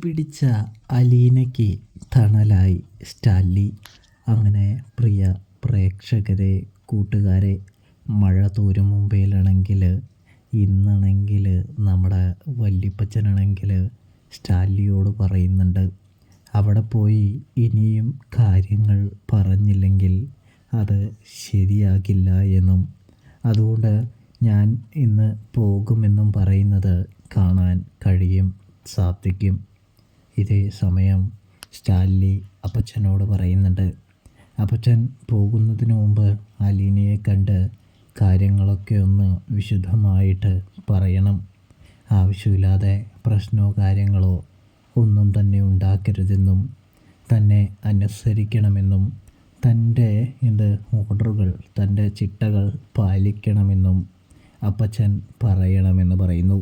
പിടിച്ച അലീനയ്ക്ക് തണലായി സ്റ്റാൻലി. അങ്ങനെ പ്രിയ പ്രേക്ഷകരെ, കൂട്ടുകാരെ, മഴ തോരും മുമ്പേലാണെങ്കിൽ ഇന്നാണെങ്കിൽ നമ്മുടെ വല്യപ്പച്ചനാണെങ്കിൽ സ്റ്റാൻലിയോട് പറയുന്നുണ്ട്, അവിടെ പോയി ഇനിയും കാര്യങ്ങൾ പറഞ്ഞില്ലെങ്കിൽ അത് ശരിയാകില്ല എന്നും അതുകൊണ്ട് ഞാൻ ഇന്ന് പോകുമെന്നും പറയുന്നത് കാണാൻ കഴിയും, സാധിക്കും. ഇതേ സമയം സ്റ്റാൻലി അപ്പച്ചനോട് പറയുന്നുണ്ട്, അപ്പച്ചൻ പോകുന്നതിന് മുമ്പ് അലീനയെ കണ്ട് കാര്യങ്ങളൊക്കെ ഒന്ന് വിശദമായിട്ട് പറയണം. ആവശ്യമില്ലാതെ പ്രശ്നമോ കാര്യങ്ങളോ ഒന്നും തന്നെ ഉണ്ടാക്കരുതെന്നും തന്നെ അനുസരിക്കണമെന്നും തൻ്റെ ഓർഡറുകൾ, തൻ്റെ ചിട്ടകൾ പാലിക്കണമെന്നും അപ്പച്ചൻ പറയണമെന്ന് പറയുന്നു.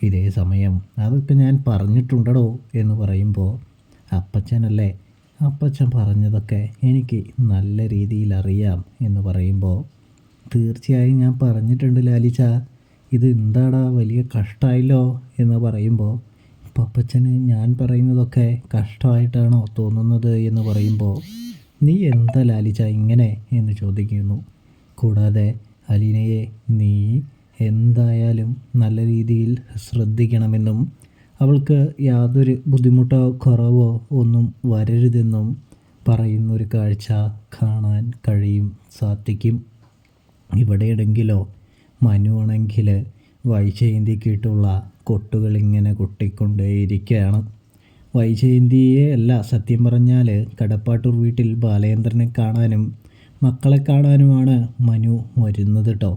ഇതേ സമയം അതൊക്കെ ഞാൻ പറഞ്ഞിട്ടുണ്ടോ എന്ന് പറയുമ്പോൾ അപ്പച്ചനല്ലേ, അപ്പച്ചൻ പറഞ്ഞതൊക്കെ എനിക്ക് നല്ല രീതിയിൽ അറിയാം എന്ന് പറയുമ്പോൾ, തീർച്ചയായും ഞാൻ പറഞ്ഞിട്ടുണ്ട് ലാലിച്ച, ഇത് എന്താടാ വലിയ കഷ്ടമായല്ലോ എന്ന് പറയുമ്പോൾ, അപ്പച്ചന് ഞാൻ പറയുന്നതൊക്കെ കഷ്ടമായിട്ടാണോ തോന്നുന്നത് എന്ന് പറയുമ്പോൾ, നീ എന്താ ലാലിച്ച ഇങ്ങനെ എന്ന് ചോദിക്കുന്നു. കൂടാതെ അലീനയെ നീ എന്തായാലും നല്ല രീതിയിൽ ശ്രദ്ധിക്കണമെന്നും അവൾക്ക് യാതൊരു ബുദ്ധിമുട്ടോ കുറവോ ഒന്നും വരരുതെന്നും പറയുന്നൊരു കാഴ്ച കാണാൻ കഴിയും, സാധിക്കും. ഇവിടെയാണെങ്കിലോ മനു ആണെങ്കിൽ വൈജയന്തിക്കിട്ടുള്ള കൊട്ടുകളിങ്ങനെ കൊട്ടിക്കൊണ്ടേയിരിക്കുകയാണ്. വൈജയന്തിയെ അല്ല, സത്യം പറഞ്ഞാൽ കടപ്പാട്ടൂർ വീട്ടിൽ ബാലേന്ദ്രനെ കാണാനും മക്കളെ കാണാനുമാണ് മനു വരുന്നത് കേട്ടോ.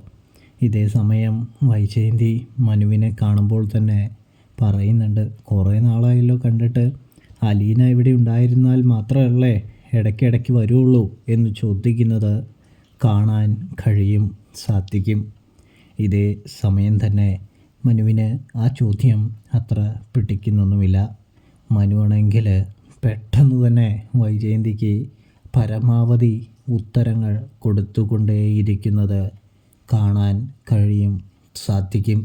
ഇതേ സമയം വൈജയന്തി മനുവിനെ കാണുമ്പോൾ തന്നെ പറയുന്നുണ്ട്, കുറേ നാളായല്ലോ കണ്ടിട്ട്, അലീന ഇവിടെ ഉണ്ടായിരുന്നാൽ മാത്രമല്ലേ ഇടയ്ക്കിടയ്ക്ക് വരുള്ളൂ എന്ന് ചോദിക്കുന്നത് കാണാൻ കഴിയും, സാധിക്കും. ഇതേ സമയം തന്നെ മനുവിന് ആ ചോദ്യം അത്ര പിടിക്കുന്നൊന്നുമില്ല. മനുവാണെങ്കിൽ പെട്ടെന്ന് തന്നെ വൈജയന്തിക്ക് പരമാവധി ഉത്തരങ്ങൾ കൊടുത്തുകൊണ്ടേയിരിക്കുന്നത് കാണാൻ കഴിയും, സാധിക്കും.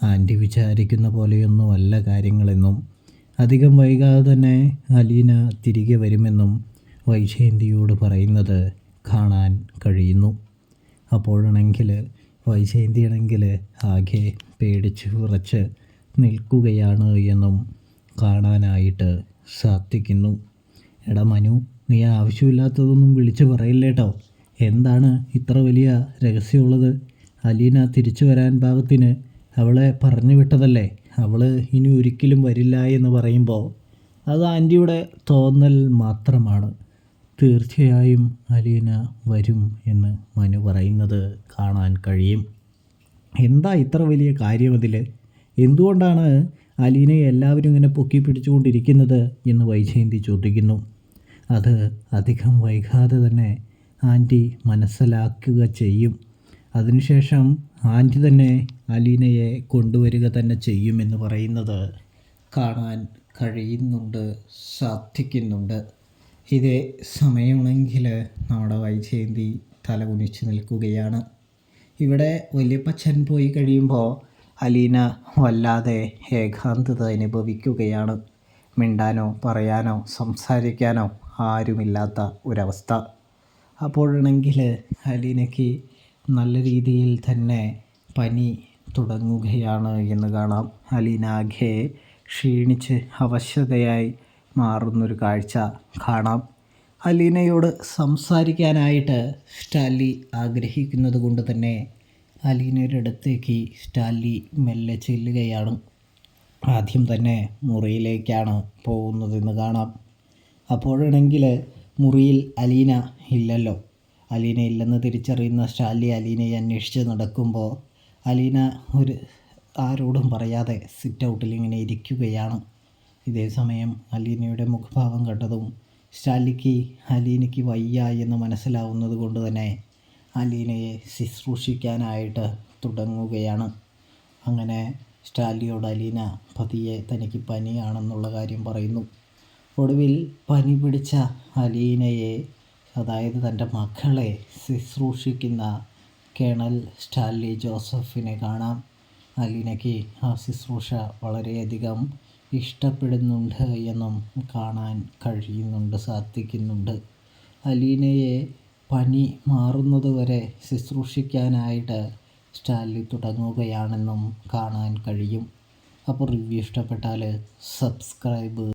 ആൻറ്റി വിചാരിക്കുന്ന പോലെയൊന്നുമല്ല കാര്യങ്ങളെന്നും അധികം വൈകാതെ തന്നെ അലീന തിരികെ വരുമെന്നും വൈജയന്തിയോട് പറയുന്നത് കാണാൻ കഴിയുന്നു. അപ്പോഴാണെങ്കിൽ വൈജയന്തിയാണെങ്കിൽ ആകെ പേടിച്ച് വിറച്ച് നിൽക്കുകയാണ് എന്നും കാണാനായിട്ട് സാധിക്കുന്നു. എടാ മനു, നീ ആവശ്യമില്ലാത്തതൊന്നും വിളിച്ച് പറയില്ലേട്ടോ. എന്താണ് ഇത്ര വലിയ രഹസ്യമുള്ളത്? അലീന തിരിച്ചു വരാൻ പാകത്തിന് അവളെ പറഞ്ഞു വിട്ടതല്ലേ, അവൾ ഇനി ഒരിക്കലും വരില്ല എന്ന് പറയുമ്പോൾ അത് ആൻറ്റിയുടെ തോന്നൽ മാത്രമാണ്. തീർച്ചയായും അലീന വരും എന്ന് മനു പറയുന്നത് കാണാൻ കഴിയും. എന്താ ഇത്ര വലിയ കാര്യം അതിൽ? എന്തുകൊണ്ടാണ് അലീനയെ എല്ലാവരും ഇങ്ങനെ പൊക്കി പിടിച്ചുകൊണ്ടിരിക്കുന്നത് എന്ന് വൈജയന്തി ചോദിക്കുന്നു. അത് അധികം വൈകാതെ തന്നെ ആൻറ്റി മനസ്സിലാക്കുക ചെയ്യും. അതിനുശേഷം ആൻറ്റി തന്നെ അലീനയെ കൊണ്ടുവരിക തന്നെ ചെയ്യുമെന്ന് പറയുന്നത് കാണാൻ കഴിയുന്നുണ്ട്, സാധിക്കുന്നുണ്ട്. ഇതേ സമയമാണെങ്കിൽ നമ്മുടെ വൈജയന്തി തലകുനിച്ച് നിൽക്കുകയാണ്. ഇവിടെ വല്യപ്പച്ചൻ പോയി കഴിയുമ്പോൾ അലീന വല്ലാതെ ഏകാന്തത അനുഭവിക്കുകയാണ്. മിണ്ടാനോ പറയാനോ സംസാരിക്കാനോ ആരുമില്ലാത്ത ഒരവസ്ഥ. അപ്പോഴാണെങ്കിൽ അലീനയ്ക്ക് നല്ല രീതിയിൽ തന്നെ പനി തുടങ്ങുകയാണ് എന്ന് കാണാം. അലീന ആകെ ക്ഷീണിച്ച് അവശതയായി മാറുന്നൊരു കാഴ്ച കാണാം. അലീനയോട് സംസാരിക്കാനായിട്ട് സ്റ്റാൻലി ആഗ്രഹിക്കുന്നത് കൊണ്ട് തന്നെ അലീനയുടെ അടുത്തേക്ക് സ്റ്റാൻലി മെല്ലെ ചെല്ലുകയാണ്. ആദ്യം തന്നെ മുറിയിലേക്കാണ് പോകുന്നതെന്ന് കാണാം. അപ്പോഴാണെങ്കിൽ മുറിയിൽ അലീന ഇല്ലല്ലോ. അലീന ഇല്ലെന്ന് തിരിച്ചറിയുന്ന സ്റ്റാൻലി അലീനയെ അന്വേഷിച്ച് നടക്കുമ്പോൾ അലീന ആരോടും പറയാതെ സിറ്റ് ഔട്ടിൽ ഇങ്ങനെ ഇരിക്കുകയാണ്. ഇതേ സമയം അലീനയുടെ മുഖഭാവം കണ്ടതും സ്റ്റാൻലിക്ക് അലീനയ്ക്ക് വയ്യ എന്ന് മനസ്സിലാവുന്നത് കൊണ്ട് തന്നെ അലീനയെ ശുശ്രൂഷിക്കാനായിട്ട് തുടങ്ങുകയാണ്. അങ്ങനെ സ്റ്റാൻലിയോട് അലീന പതിയെ തനിക്ക് പനിയാണെന്നുള്ള കാര്യം പറയുന്നു. ഒടുവിൽ പനി പിടിച്ച അലീനയെ, അതായത് തൻ്റെ മക്കളെ ശുശ്രൂഷിക്കുന്ന കേണൽ സ്റ്റാൻലി ജോസഫിനെ കാണാം. അലീനയ്ക്ക് ആ ശുശ്രൂഷ വളരെയധികം ഇഷ്ടപ്പെടുന്നുണ്ട് എന്നും കാണാൻ സാധിക്കുന്നുണ്ട്. അലീനയെ പനി മാറുന്നതുവരെ ശുശ്രൂഷിക്കാനായിട്ട് സ്റ്റാൻലി തുടങ്ങുകയാണെന്നും കാണാൻ കഴിയും. അപ്പോൾ റിവ്യൂ ഇഷ്ടപ്പെട്ടാൽ സബ്സ്ക്രൈബ്